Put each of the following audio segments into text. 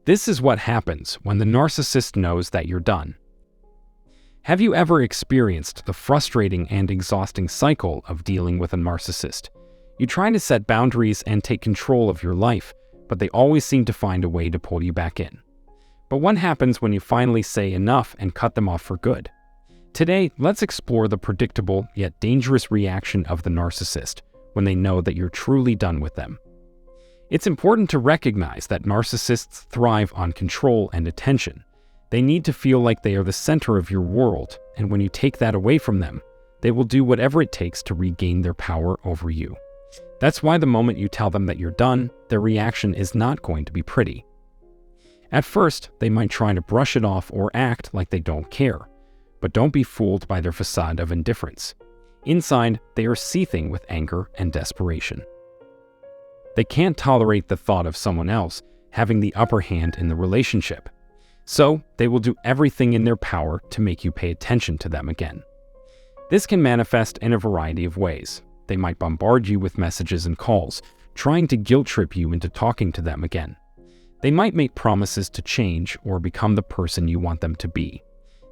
This is what happens when the narcissist knows that you're done. Have you ever experienced the frustrating and exhausting cycle of dealing with a narcissist? You try to set boundaries and take control of your life, but they always seem to find a way to pull you back in. But what happens when you finally say enough and cut them off for good? Today, let's explore the predictable yet dangerous reaction of the narcissist when they know that you're truly done with them. It's important to recognize that narcissists thrive on control and attention. They need to feel like they are the center of your world, and when you take that away from them, they will do whatever it takes to regain their power over you. That's why the moment you tell them that you're done, their reaction is not going to be pretty. At first, they might try to brush it off or act like they don't care, but don't be fooled by their facade of indifference. Inside, they are seething with anger and desperation. They can't tolerate the thought of someone else having the upper hand in the relationship. So, they will do everything in their power to make you pay attention to them again. This can manifest in a variety of ways. They might bombard you with messages and calls, trying to guilt-trip you into talking to them again. They might make promises to change or become the person you want them to be.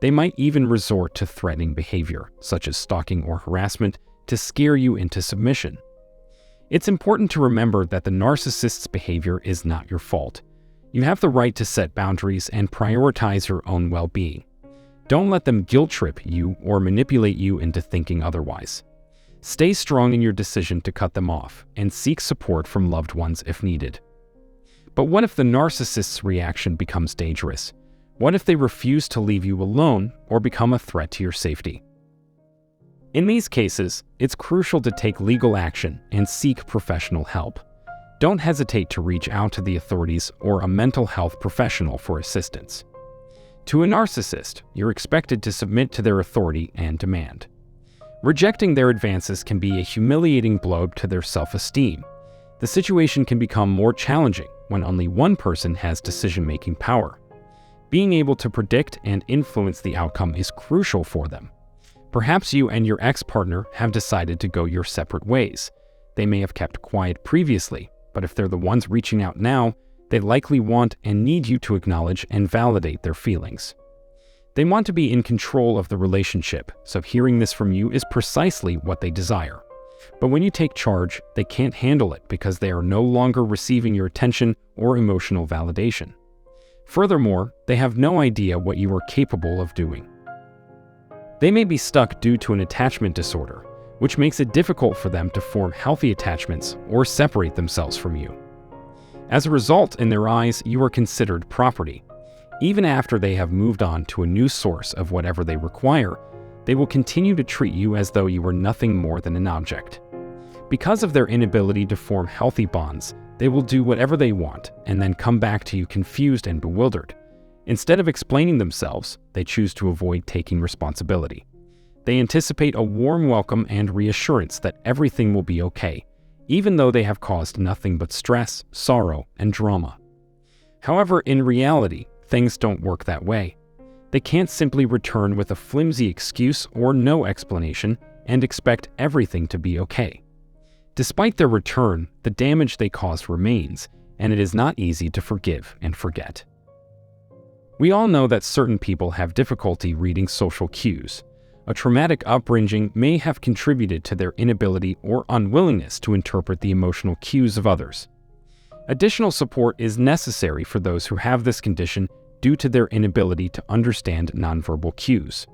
They might even resort to threatening behavior, such as stalking or harassment, to scare you into submission. It's important to remember that the narcissist's behavior is not your fault. You have the right to set boundaries and prioritize your own well-being. Don't let them guilt-trip you or manipulate you into thinking otherwise. Stay strong in your decision to cut them off and seek support from loved ones if needed. But what if the narcissist's reaction becomes dangerous? What if they refuse to leave you alone or become a threat to your safety? In these cases, it's crucial to take legal action and seek professional help. Don't hesitate to reach out to the authorities or a mental health professional for assistance. To a narcissist, you're expected to submit to their authority and demand. Rejecting their advances can be a humiliating blow to their self-esteem. The situation can become more challenging when only one person has decision-making power. Being able to predict and influence the outcome is crucial for them. Perhaps you and your ex-partner have decided to go your separate ways. They may have kept quiet previously, but if they're the ones reaching out now, they likely want and need you to acknowledge and validate their feelings. They want to be in control of the relationship, so hearing this from you is precisely what they desire. But when you take charge, they can't handle it because they are no longer receiving your attention or emotional validation. Furthermore, they have no idea what you are capable of doing. They may be stuck due to an attachment disorder, which makes it difficult for them to form healthy attachments or separate themselves from you. As a result, in their eyes, you are considered property. Even after they have moved on to a new source of whatever they require, they will continue to treat you as though you were nothing more than an object. Because of their inability to form healthy bonds, they will do whatever they want and then come back to you confused and bewildered. Instead of explaining themselves, they choose to avoid taking responsibility. They anticipate a warm welcome and reassurance that everything will be okay, even though they have caused nothing but stress, sorrow, and drama. However, in reality, things don't work that way. They can't simply return with a flimsy excuse or no explanation and expect everything to be okay. Despite their return, the damage they caused remains, and it is not easy to forgive and forget. We all know that certain people have difficulty reading social cues. A traumatic upbringing may have contributed to their inability or unwillingness to interpret the emotional cues of others. Additional support is necessary for those who have this condition due to their inability to understand nonverbal cues.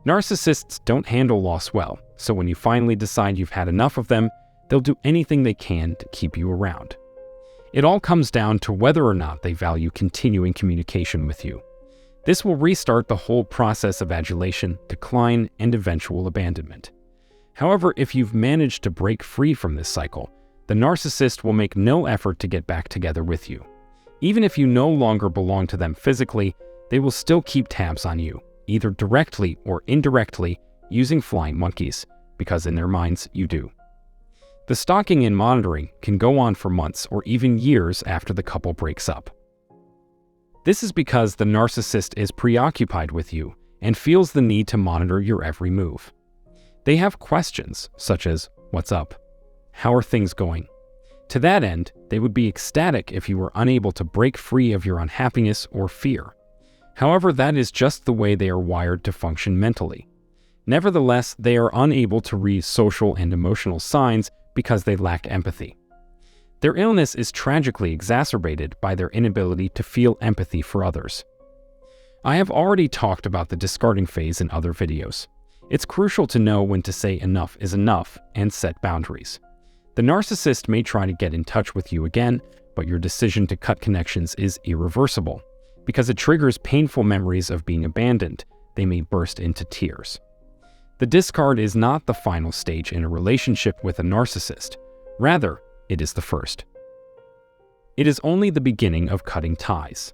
Narcissists don't handle loss well, so when you finally decide you've had enough of them, they'll do anything they can to keep you around. It all comes down to whether or not they value continuing communication with you. This will restart the whole process of adulation, decline, and eventual abandonment. However, if you've managed to break free from this cycle, the narcissist will make no effort to get back together with you. Even if you no longer belong to them physically, they will still keep tabs on you, either directly or indirectly, using flying monkeys, because in their minds you do. The stalking and monitoring can go on for months or even years after the couple breaks up. This is because the narcissist is preoccupied with you and feels the need to monitor your every move. They have questions such as, "What's up? How are things going?" To that end, They would be ecstatic if you were unable to break free of your unhappiness or fear. However, that is just the way they are wired to function mentally. Nevertheless, they are unable to read social and emotional signs because they lack empathy. Their illness is tragically exacerbated by their inability to feel empathy for others. I have already talked about the discarding phase in other videos. It's crucial to know when to say enough is enough and set boundaries. The narcissist may try to get in touch with you again, but your decision to cut connections is irreversible. Because it triggers painful memories of being abandoned, they may burst into tears. The discard is not the final stage in a relationship with a narcissist. Rather, it is the first. It is only the beginning of cutting ties.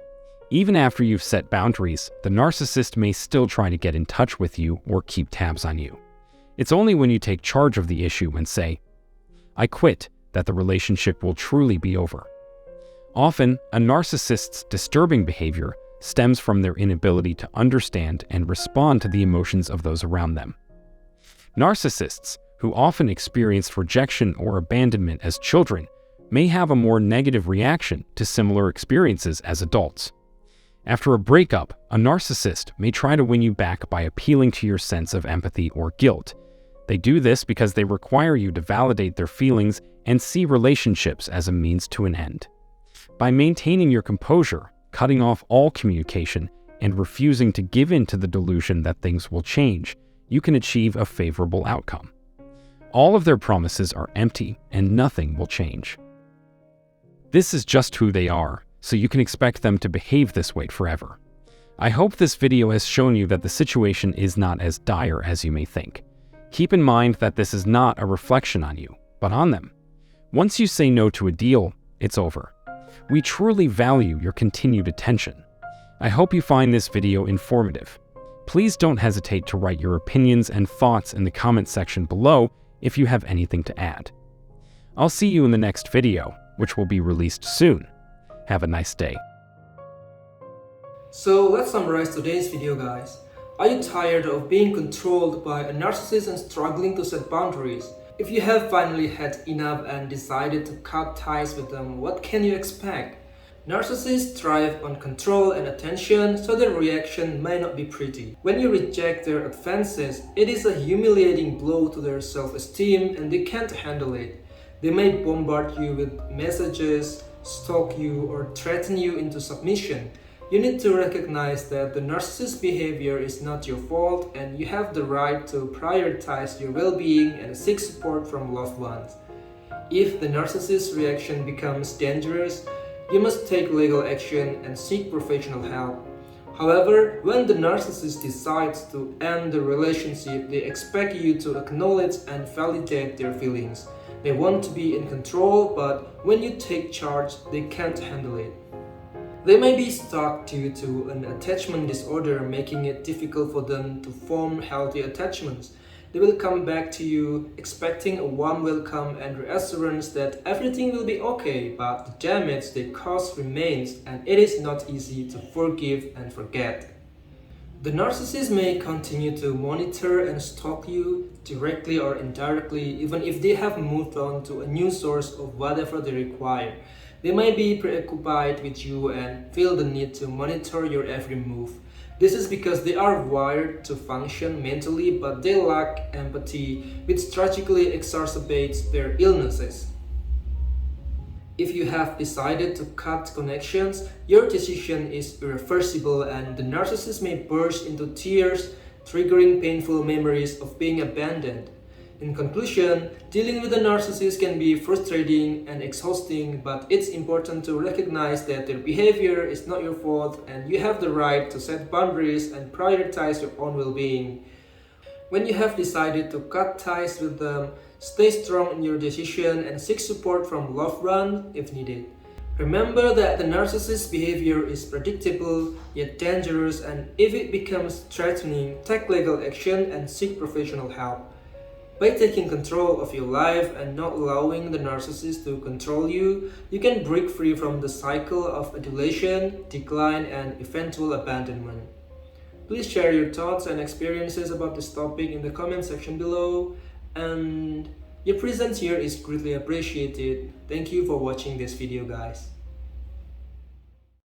Even after you've set boundaries, the narcissist may still try to get in touch with you or keep tabs on you. It's only when you take charge of the issue and say, "I quit," that the relationship will truly be over. Often, a narcissist's disturbing behavior stems from their inability to understand and respond to the emotions of those around them. Narcissists, who often experienced rejection or abandonment as children, may have a more negative reaction to similar experiences as adults. After a breakup, a narcissist may try to win you back by appealing to your sense of empathy or guilt. They do this because they require you to validate their feelings and see relationships as a means to an end. By maintaining your composure, cutting off all communication, and refusing to give in to the delusion that things will change, you can achieve a favorable outcome. All of their promises are empty and nothing will change. This is just who they are, so you can expect them to behave this way forever. I hope this video has shown you that the situation is not as dire as you may think. Keep in mind that this is not a reflection on you, but on them. Once you say no to a deal, it's over. We truly value your continued attention. I hope you find this video informative. Please don't hesitate to write your opinions and thoughts in the comment section below if you have anything to add. I'll see you in the next video, which will be released soon. Have a nice day. So let's summarize today's video, guys. Are you tired of being controlled by a narcissist and struggling to set boundaries? If you have finally had enough and decided to cut ties with them, what can you expect? Narcissists thrive on control and attention, so their reaction may not be pretty. When you reject their advances, it is a humiliating blow to their self-esteem and they can't handle it. They may bombard you with messages, stalk you, or threaten you into submission. You need to recognize that the narcissist's behavior is not your fault and you have the right to prioritize your well-being and seek support from loved ones. If the narcissist's reaction becomes dangerous, you must take legal action and seek professional help. However, when the narcissist decides to end the relationship, they expect you to acknowledge and validate their feelings. They want to be in control, but when you take charge, they can't handle it. They may be stuck due to an attachment disorder, making it difficult for them to form healthy attachments. They will come back to you expecting a warm welcome and reassurance that everything will be okay, but the damage they caused remains and it is not easy to forgive and forget. The narcissist may continue to monitor and stalk you directly or indirectly, even if they have moved on to a new source of whatever they require. They may be preoccupied with you and feel the need to monitor your every move. This is because they are wired to function mentally, but they lack empathy, which tragically exacerbates their illnesses. If you have decided to cut connections, your decision is irreversible and the narcissist may burst into tears, triggering painful memories of being abandoned. In conclusion, dealing with a narcissist can be frustrating and exhausting, but it's important to recognize that their behavior is not your fault and you have the right to set boundaries and prioritize your own well-being. When you have decided to cut ties with them, stay strong in your decision and seek support from loved ones if needed. Remember that the narcissist's behavior is predictable yet dangerous, and if it becomes threatening, take legal action and seek professional help. By taking control of your life and not allowing the narcissist to control you, you can break free from the cycle of adulation, decline, and eventual abandonment. Please share your thoughts and experiences about this topic in the comment section below, and Your presence here is greatly appreciated. Thank you for watching this video, guys.